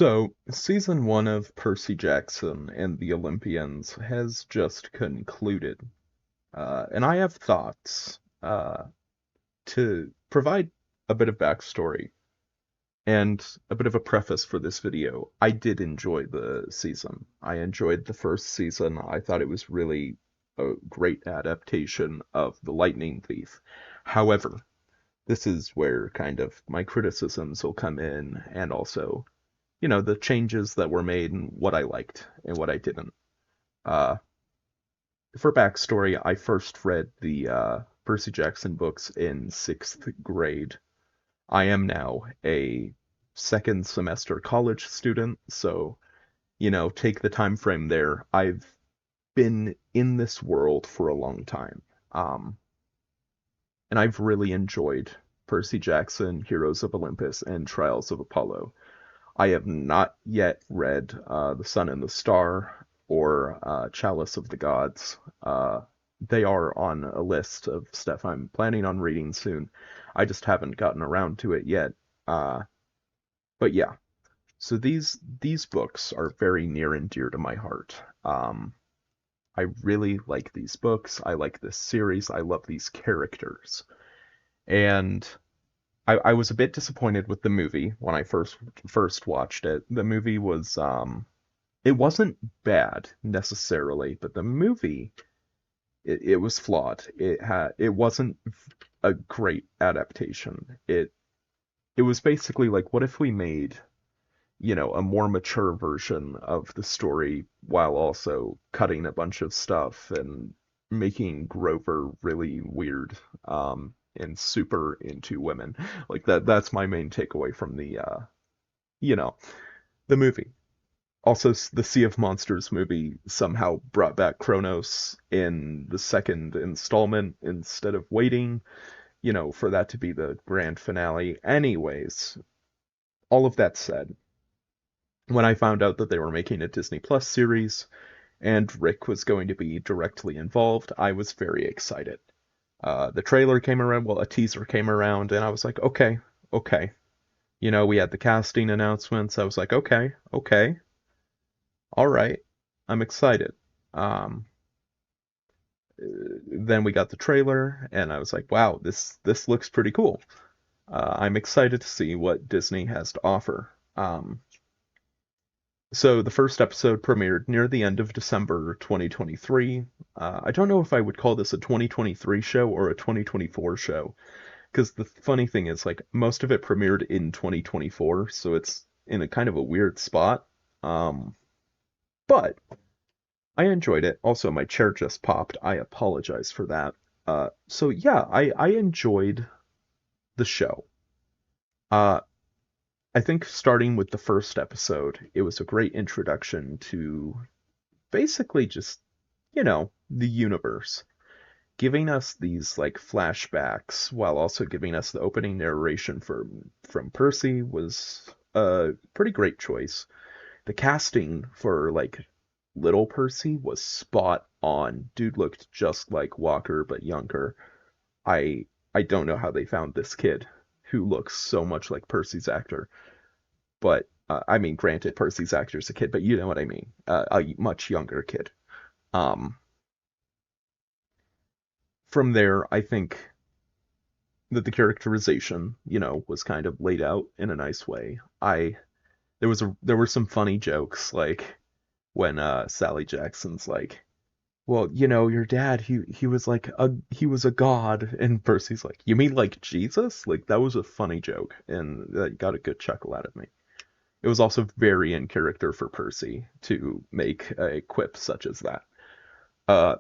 So, season one of Percy Jackson and the Olympians has just concluded, and I have thoughts to provide a bit of backstory and a bit of a preface for this video. I did enjoy the season. I enjoyed the first season. I thought it was really a great adaptation of The Lightning Thief. However, this is where kind of my criticisms will come in, and also the changes that were made and what I liked and what I didn't. Uh, for backstory, I first read the Percy Jackson books in sixth grade. I am now a second semester college student, so, take the time frame there. I've been in this world for a long time. Um, and I've really enjoyed Percy Jackson, Heroes of Olympus, and Trials of Apollo. I have not yet read The Sun and the Star or Chalice of the Gods. They are on a list of stuff I'm planning on reading soon. I just haven't gotten around to it yet. Uh, but yeah, so these books are very near and dear to my heart. I really like these books. I like this series. I love these characters. And I was a bit disappointed with the movie when I first watched it. The movie was it wasn't bad necessarily, but the movie it was flawed. It wasn't a great adaptation. It was basically like, what if we made, a more mature version of the story while also cutting a bunch of stuff and making Grover really weird. And super into women. Like that's my main takeaway from you know, the movie. Also, the Sea of Monsters movie somehow brought back Kronos in the second installment instead of waiting, for that to be the grand finale. Anyways, all of that said, when I found out that they were making a Disney Plus series and Rick was going to be directly involved, I was very excited. The trailer came around, well, a teaser came around, and I was like, okay, okay. We had the casting announcements. I was like, okay, okay, all right, I'm excited. Um, then we got the trailer, and I was like, wow, this looks pretty cool. I'm excited to see what Disney has to offer. So the first episode premiered near the end of December 2023. I don't know if I would call this a 2023 show or a 2024 show, because the funny thing is, like, most of it premiered in 2024, so it's in a kind of a weird spot. Um, but I enjoyed it. Also, my chair just popped. I apologize for that. So yeah, I enjoyed the show. Uh, I think starting with the first episode, it was a great introduction to basically just, the universe, giving us these like flashbacks while also giving us the opening narration from Percy was a pretty great choice. The casting for like little Percy was spot on. Dude looked just like Walker but younger. I don't know how they found this kid who looks so much like Percy's actor, but I mean, granted, Percy's actor's a kid, but you know what I mean. A much younger kid. Um, from there, I think that the characterization, was kind of laid out in a nice way. There were some funny jokes, like when Sally Jackson's like, well, your dad, he was like he was a god, and Percy's like, you mean like Jesus? Like that was a funny joke, and that got a good chuckle out of me. It was also very in character for Percy to make a quip such as that. Uh,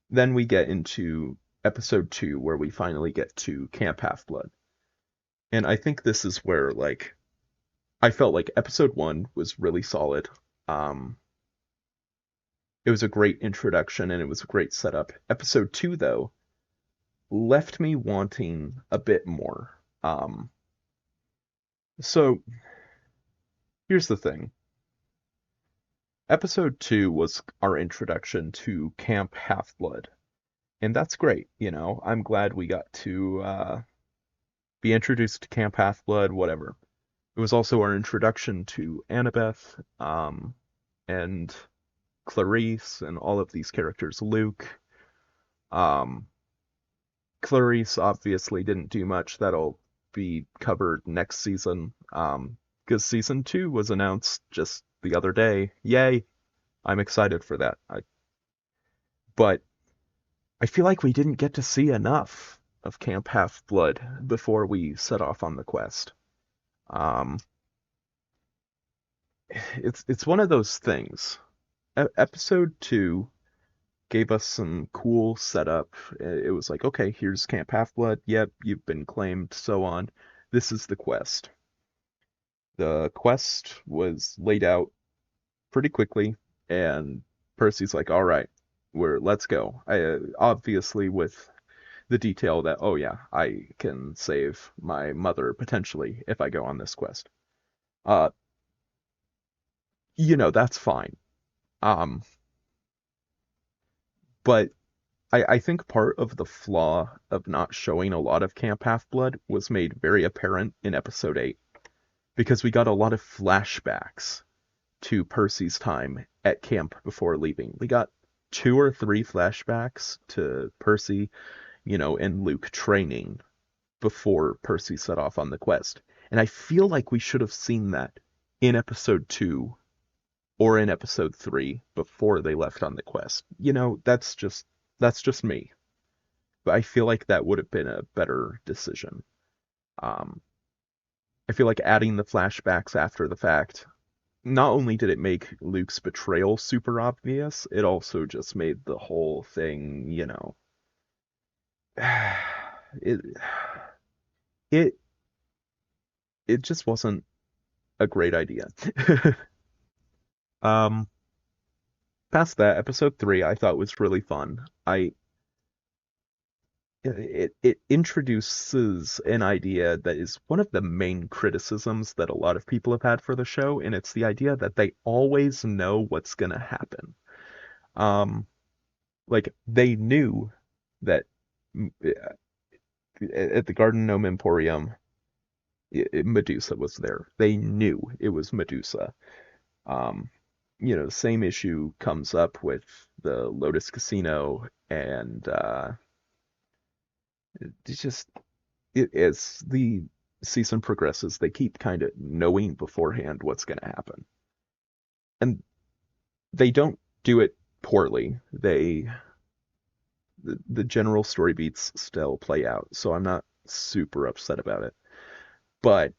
then we get into episode 2, where we finally get to Camp Half-Blood. And I think this is where, like, I felt like episode 1 was really solid. Um, it was a great introduction and it was a great setup. Episode 2, though, left me wanting a bit more. So here's the thing. Episode 2 was our introduction to Camp Half-Blood. And that's great, I'm glad we got to be introduced to Camp Half-Blood, whatever. It was also our introduction to Annabeth, and Clarice and all of these characters. Luke. Um, Clarice obviously didn't do much. That'll be covered next season. Because season 2 was announced just the other day. Yay! I'm excited for that. But I feel like we didn't get to see enough of Camp Half-Blood before we set off on the quest. Um, it's one of those things. Episode 2 gave us some cool setup. It was like, okay, here's Camp Half-Blood. Yep, you've been claimed, so on. This is the quest. The quest was laid out pretty quickly, and Percy's like, all right, let's go. Obviously with the detail that, oh yeah, I can save my mother potentially if I go on this quest. Uh, that's fine. Um, but I think part of the flaw of not showing a lot of Camp Half-Blood was made very apparent in episode 8, because we got a lot of flashbacks to Percy's time at camp before leaving. We got 2 or 3 flashbacks to Percy, and Luke training before Percy set off on the quest. And I feel like we should have seen that in episode 2 or in episode 3 before they left on the quest. That's just me. But I feel like that would have been a better decision. Um, I feel like adding the flashbacks after the fact, not only did it make Luke's betrayal super obvious, it also just made the whole thing, it it it just wasn't a great idea. Um, Past that, episode 3 I thought was really fun. It introduces an idea that is one of the main criticisms that a lot of people have had for the show, and it's the idea that they always know what's gonna happen. Um, like they knew that at the Garden Gnome Emporium, Medusa was there. They knew it was Medusa. Um, the same issue comes up with the Lotus Casino, and it's just as the season progresses, they keep kind of knowing beforehand what's going to happen, and they don't do it poorly. The general story beats still play out, so I'm not super upset about it, but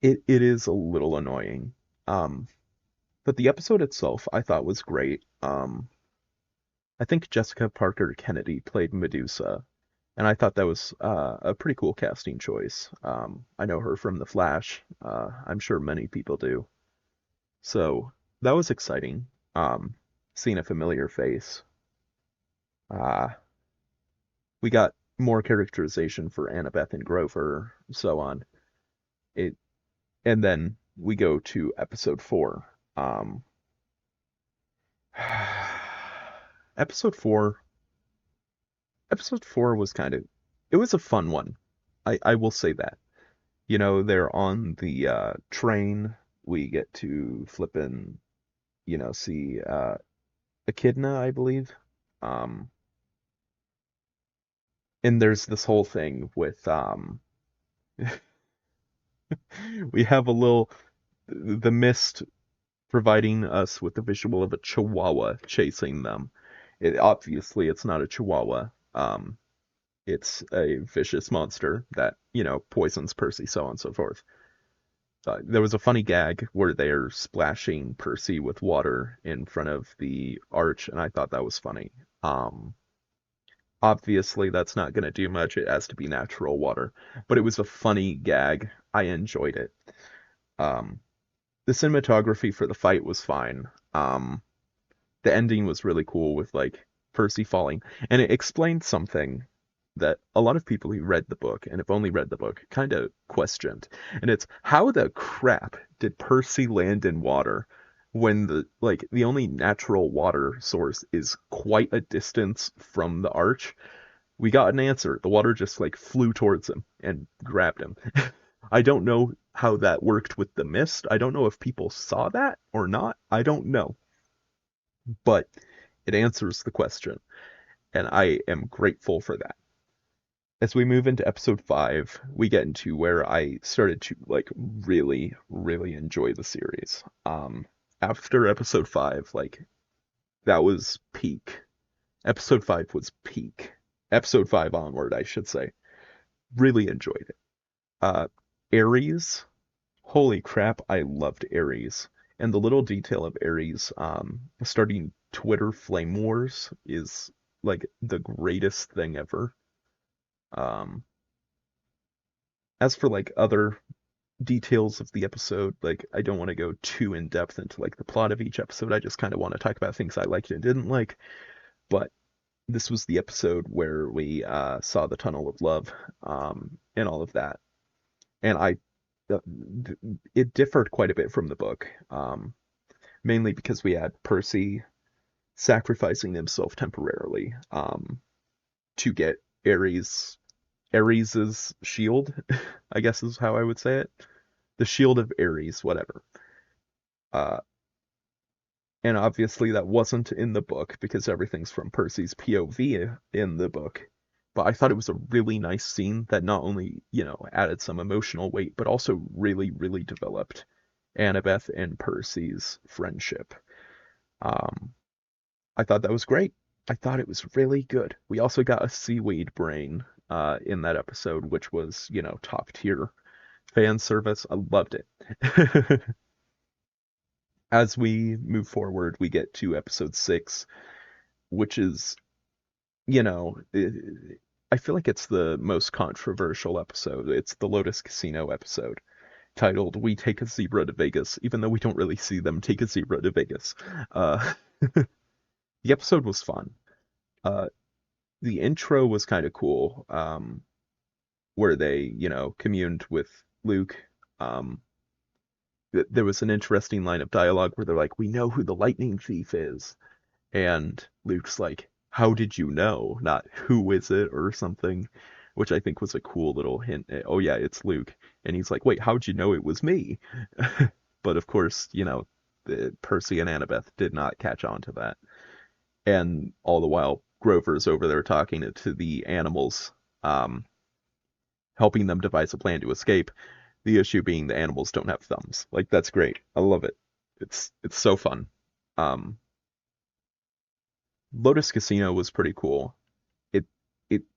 it is a little annoying. Um, but the episode itself I thought was great. I think Jessica Parker Kennedy played Medusa, and I thought that was a pretty cool casting choice. I know her from The Flash. I'm sure many people do. So that was exciting. Seeing a familiar face. Uh, we got more characterization for Annabeth and Grover, so on. It, and then we go to episode 4. Episode 4 Episode 4 was it was a fun one. I will say that. They're on the train. We get to flip and, see Echidna, I believe. Um, and there's this whole thing with we have the mist providing us with the visual of a chihuahua chasing them. Obviously it's not a chihuahua. It's a vicious monster that, poisons Percy, so on and so forth. There was a funny gag where they're splashing Percy with water in front of the arch, and I thought that was funny. Obviously, that's not going to do much. It has to be natural water. But it was a funny gag. I enjoyed it. Um, the cinematography for the fight was fine. The ending was really cool with, like, Percy falling. And it explained something that a lot of people who read the book and have only read the book kind of questioned. And it's, how the crap did Percy land in water when the only natural water source is quite a distance from the arch? We got an answer. The water just flew towards him and grabbed him. I don't know how that worked with the mist. I don't know if people saw that or not. I don't know. But it answers the question, and I am grateful for that. As we move into episode 5, we get into where I started to like really, really enjoy the series. After episode 5, like that was peak. Episode 5 was peak. Episode 5 onward, I should say. Really enjoyed it. Uh, Ares, holy crap, I loved Ares. And the little detail of Ares starting Twitter flame wars is like the greatest thing ever. Um, as for like other details of the episode, like I don't want to go too in depth into like the plot of each episode. I just kind of want to talk about things I liked and didn't like. But this was the episode where we saw the Tunnel of Love and all of that. And uh, it differed quite a bit from the book, mainly because we had Percy sacrificing himself temporarily to get Ares's shield, I guess is how I would say it. The shield of Ares, whatever. Uh, and obviously that wasn't in the book because everything's from Percy's POV in the book. But I thought it was a really nice scene that not only, added some emotional weight, but also really, really developed Annabeth and Percy's friendship. Um, I thought that was great. I thought it was really good. We also got a seaweed brain in that episode, which was, top tier fan service. I loved it. As we move forward, we get to episode 6, which is, you know, I feel like it's the most controversial episode. It's the Lotus Casino episode, titled "We Take a Zebra to Vegas," even though we don't really see them take a zebra to Vegas. Uh, the episode was fun. Uh, the intro was kind of cool, where they, communed with Luke. Um, there was an interesting line of dialogue where they're like, "We know who the lightning thief is," and Luke's like, "How did you know?" Not "Who is it?" or something, which I think was a cool little hint. Oh yeah, it's Luke, and he's like, "Wait, how'd you know it was me?" But of course, Percy and Annabeth did not catch on to that, and all the while Grover's over there talking to the animals, um, helping them devise a plan to escape. The issue being the animals don't have thumbs. Like that's great. I love it. It's so fun. Um, Lotus Casino was pretty cool.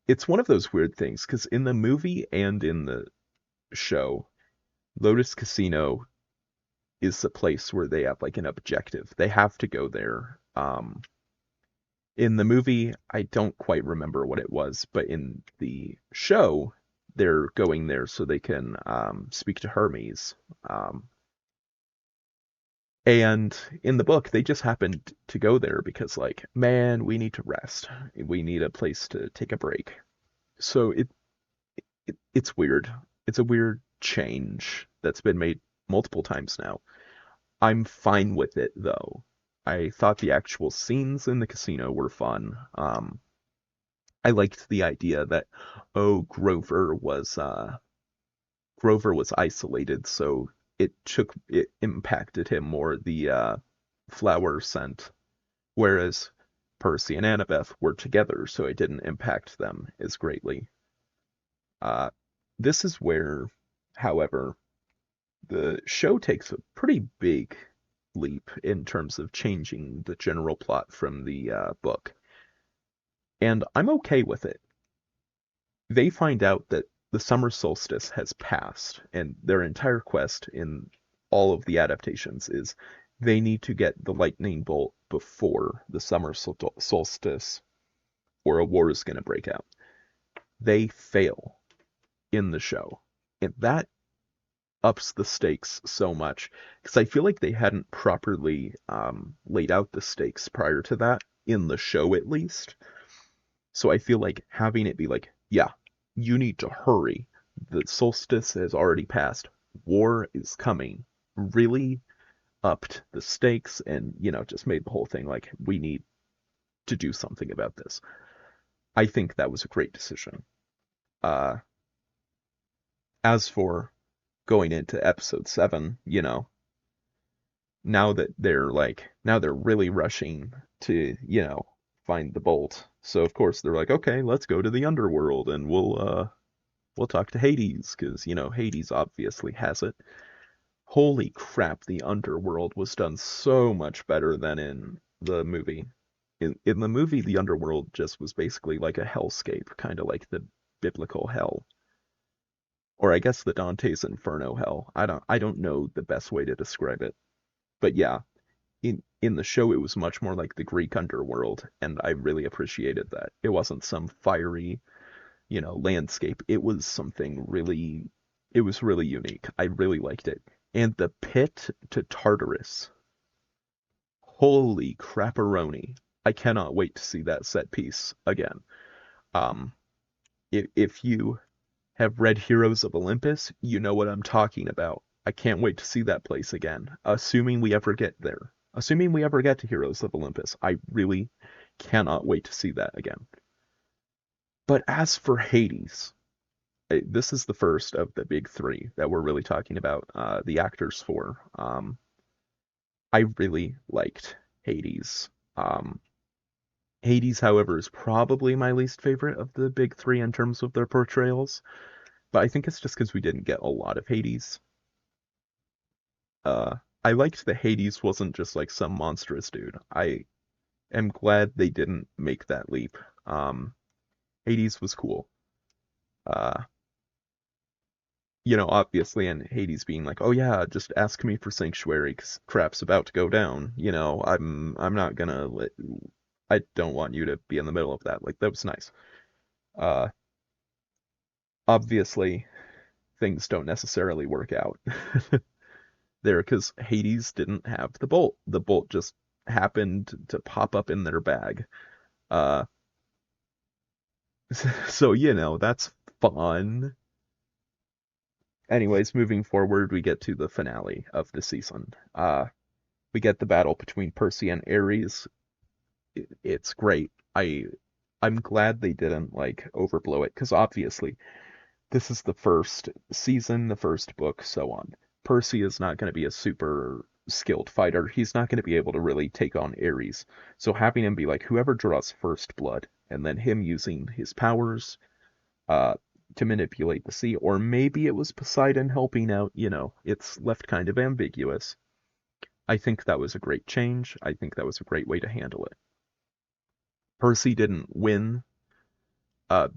It's one of those weird things because in the movie and in the show, Lotus Casino is the place where they have like an objective. They have to go there. In the movie, I don't quite remember what it was, but in the show, they're going there so they can speak to Hermes. And in the book, they just happened to go there because, like, man, we need to rest. We need a place to take a break. So it's weird. It's a weird change that's been made multiple times now. I'm fine with it though. I thought the actual scenes in the casino were fun. I liked the idea that Grover was isolated, so it impacted him more, the flower scent, whereas Percy and Annabeth were together, so it didn't impact them as greatly. Uh, this is where, however, the show takes a pretty big leap in terms of changing the general plot from the book, and I'm okay with it. They find out that the summer solstice has passed, and their entire quest in all of the adaptations is they need to get the lightning bolt before the summer solstice, or a war is going to break out. They fail in the show, and that ups the stakes so much because I feel like they hadn't properly laid out the stakes prior to that in the show, at least. So I feel like having it be like, yeah, you need to hurry. The solstice has already passed. War is coming. Really upped the stakes and, just made the whole thing like, we need to do something about this. I think that was a great decision. Uh, as for going into episode 7, now they're really rushing to, find the bolt. So of course they're like, okay, let's go to the underworld and we'll talk to Hades, because Hades obviously has it. Holy crap, the underworld was done so much better than in the movie. In the movie, the underworld just was basically like a hellscape, kind of like the biblical hell, or I guess the Dante's Inferno hell. I don't know the best way to describe it, but yeah, in the show it was much more like the Greek underworld, and I really appreciated that. It wasn't some fiery, landscape. It was really unique. I really liked it. And the pit to Tartarus. Holy crapperoni. I cannot wait to see that set piece again. Um, if you have read Heroes of Olympus, you know what I'm talking about. I can't wait to see that place again, assuming we ever get there. Assuming we ever get to Heroes of Olympus, I really cannot wait to see that again. But as for Hades, this is the first of the big three that we're really talking about the actors for. I really liked Hades. Um, Hades, however, is probably my least favorite of the big three in terms of their portrayals, but I think it's just because we didn't get a lot of Hades. Uh, I liked that Hades wasn't just like some monstrous dude. I am glad they didn't make that leap. Hades was cool. Uh, obviously, and Hades being like, "Oh yeah, just ask me for sanctuary, 'cause crap's about to go down." I'm not gonna I don't want you to be in the middle of that. Like that was nice. Uh, obviously, things don't necessarily work out there because Hades didn't have the bolt. The bolt just happened to pop up in their bag. Uh, so that's fun. Anyways, moving forward, we get to the finale of the season. We get the battle between Percy and Ares. It's great. I'm glad they didn't like overblow it because obviously this is the first season, the first book, so on. Percy is not going to be a super skilled fighter. He's not going to be able to really take on Ares. So having him be like whoever draws first blood, and then him using his powers uh, to manipulate the sea, or maybe it was Poseidon helping out, it's left kind of ambiguous. I think that was a great change. I think that was a great way to handle it. Percy didn't win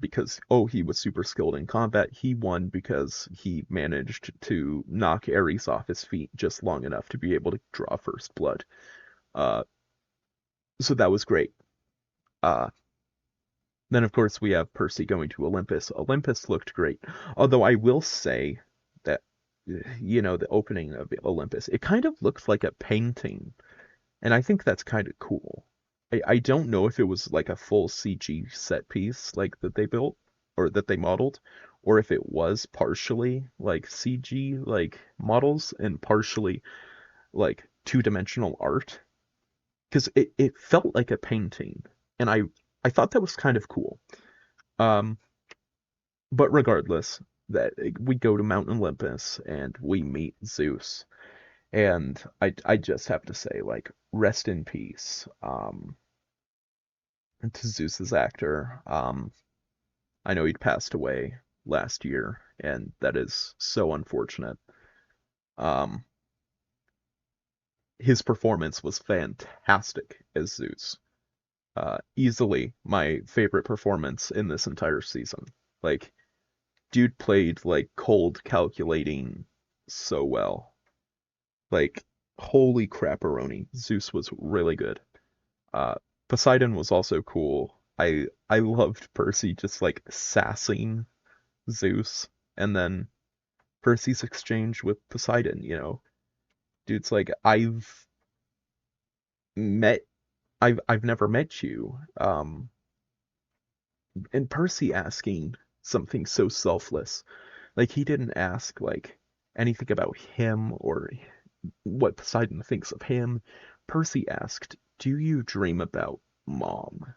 because he was super skilled in combat. He won because he managed to knock Ares off his feet just long enough to be able to draw first blood. Uh, so that was great. Uh, then of course we have Percy going to Olympus. Olympus looked great, although I will say that the opening of Olympus, it kind of looks like a painting, and I think that's kind of cool. I don't know if it was like a full CG set piece like that they built or that they modeled, or if it was partially like CG like models and partially like two-dimensional art. Because it felt like a painting, and I thought that was kind of cool. Um, but regardless, that we go to Mount Olympus and we meet Zeus, and I just have to say like rest in peace. To Zeus's actor. I know he'd passed away last year, and that is so unfortunate. Um, his performance was fantastic as Zeus. Easily my favorite performance in this entire season. Like, dude played like cold calculating so well. Like, holy crapperoni. Zeus was really good. Uh, Poseidon was also cool. I loved Percy just like sassing Zeus, and then Percy's exchange with Poseidon. Dude's like, met, I've never met you. And Percy asking something so selfless, like he didn't ask like anything about him or what Poseidon thinks of him. Percy asked, "Do you dream about mom?"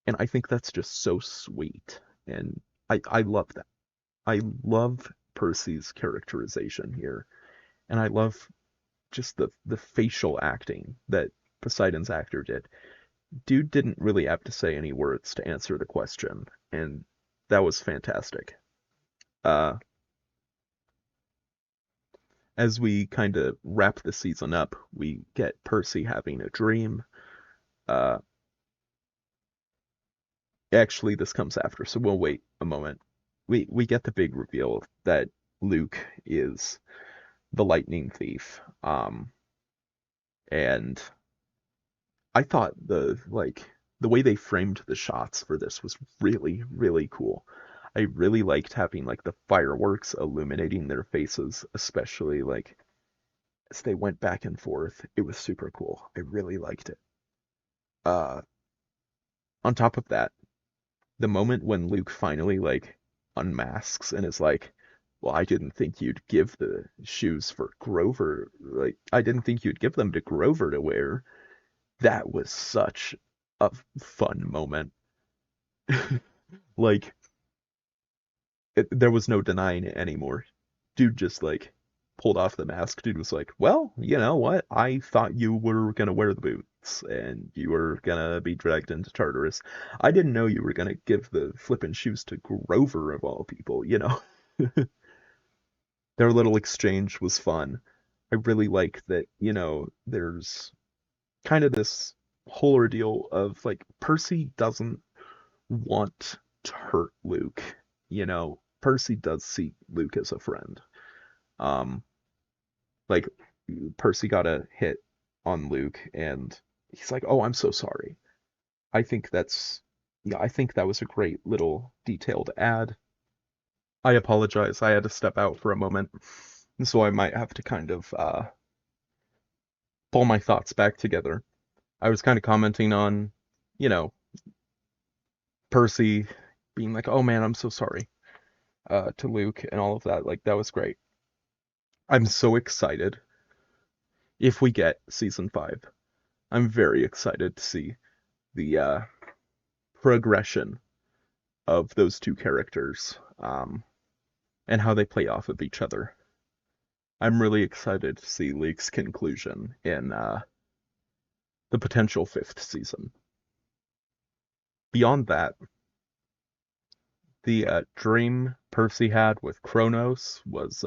And I think that's just so sweet. And I love that. I love Percy's characterization here. And I love just the facial acting that Poseidon's actor did. Dude didn't really have to say any words to answer the question, and that was fantastic. Uh, as we kind of wrap the season up, we get Percy having a dream. Uh, actually, this comes after, so we'll wait a moment. We get the big reveal that Luke is the lightning thief. And I thought the way they framed the shots for this was really, really cool. I really liked having like the fireworks illuminating their faces, especially like as they went back and forth. It was super cool. I really liked it. Uh, on top of that, the moment when Luke finally like unmasks and is like, "Well, I didn't think you'd give the shoes for Grover. Like, I didn't think you'd give them to Grover to wear." That was such a fun moment. Like, there was no denying it anymore. Dude just like pulled off the mask. Dude was like, "Well, you know what? I thought you were gonna wear the boots and you were gonna be dragged into Tartarus. I didn't know you were gonna give the flippin' shoes to Grover of all people, you know?" Their little exchange was fun. I really like that, there's kind of this whole ordeal of like Percy doesn't want to hurt Luke. Percy does see Luke as a friend. Um, like Percy got a hit on Luke and he's like, "Oh, I'm so sorry." I think that's yeah, I think that was a great little detail to add. I apologize. I had to step out for a moment, so I might have to kind of pull my thoughts back together. I was kind of commenting on, you know, Percy being like, "Oh man, I'm so sorry," to Luke and all of that. Like that was great. I'm so excited if we get season 5. I'm very excited to see the progression of those two characters, and how they play off of each other. I'm really excited to see Luke's conclusion in the potential 5th season. Beyond that, the dream Percy had with Kronos was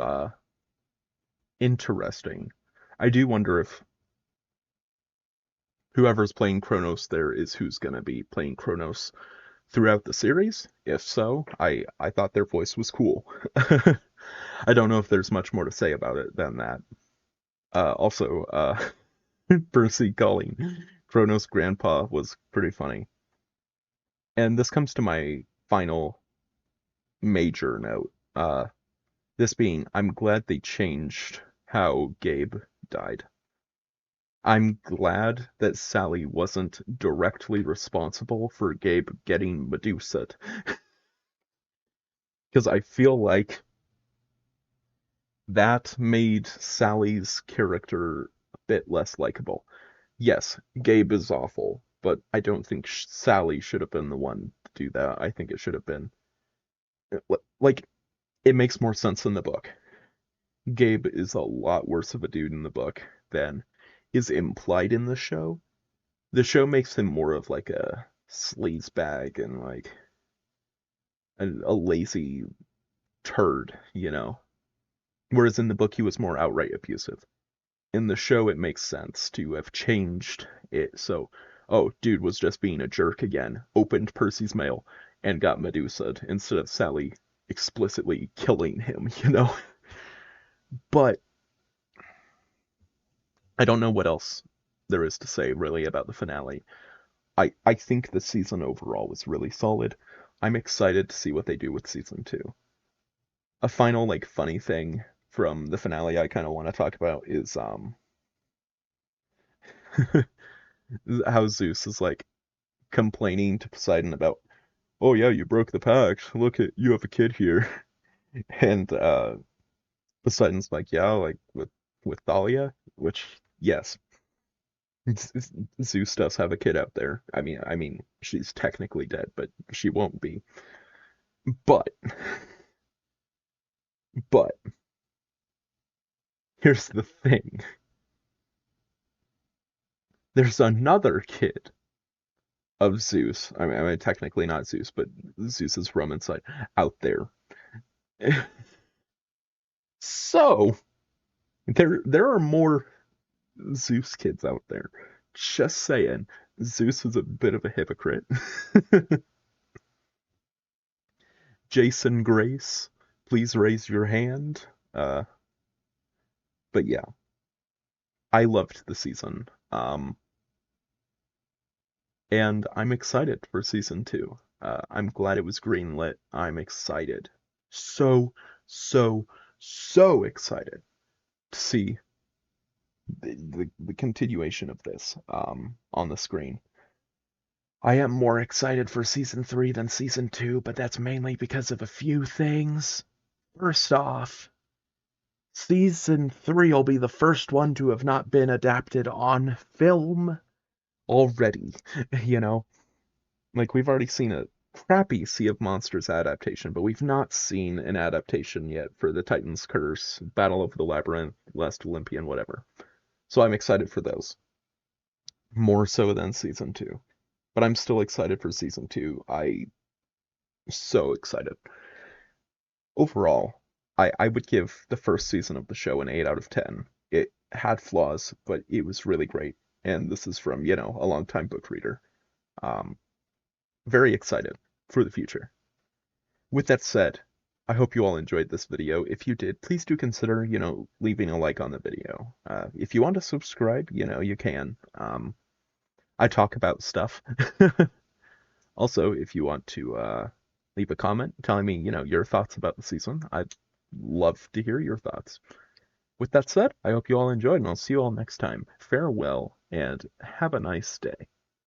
interesting. I do wonder if whoever's playing Kronos there is who's going to be playing Kronos throughout the series. If so, I thought their voice was cool. I don't know if there's much more to say about it than that. Also, Percy calling Kronos grandpa was pretty funny. And this comes to my final major note. This being, I'm glad they changed how Gabe died. I'm glad that Sally wasn't directly responsible for Gabe getting Medusa'd. Because I feel like that made Sally's character a bit less likable. Yes, Gabe is awful, but I don't think Sally should have been the one to do that. I think it should have been like it makes more sense in the book. Gabe is a lot worse of a dude in the book than is implied in the show. The show makes him more of like a sleazebag and like a lazy turd. Whereas in the book he was more outright abusive. In the show it makes sense to have changed it so, oh, dude was just being a jerk again, opened Percy's mail and got Medusa'd instead of Sally explicitly killing him. But I don't know what else there is to say really about the finale. I think the season overall was really solid. I'm excited to see what they do with season 2. A final like funny thing from the finale I kind of want to talk about is how Zeus is like complaining to Poseidon about, "Oh yeah, you broke the pact. Look at you have a kid here." And Poseidon's like, "Yeah, like with Thalia," which yes, Zeus does have a kid out there. I mean, she's technically dead, but she won't be. But But here's the thing. There's another kid of Zeus. I mean, technically not Zeus, but Zeus's Roman side out there. So there are more Zeus kids out there. Just saying, Zeus is a bit of a hypocrite. Jason Grace, please raise your hand. Uh, but yeah, I loved the season. And I'm excited for season two. I'm glad it was greenlit. I'm excited. So, so, so excited to see the continuation of this on the screen. I am more excited for season three than season two, but that's mainly because of a few things. First off, season three will be the first one to have not been adapted on film already. You know, like we've already seen a crappy Sea of Monsters adaptation, but we've not seen an adaptation yet for the Titan's Curse, Battle of the Labyrinth, Last Olympian, whatever. So I'm excited for those. More so than season two. But I'm still excited for season two. So excited. Overall, I would give the first season of the show an 8 out of 10. It had flaws, but it was really great. And this is from, a longtime book reader. Um, very excited for the future. With that said, I hope you all enjoyed this video. If you did, please do consider, leaving a like on the video. If you want to subscribe, you can. I talk about stuff. Also, if you want to leave a comment telling me, your thoughts about the season, I'd love to hear your thoughts. With that said, I hope you all enjoyed, and I'll see you all next time. Farewell, and have a nice day.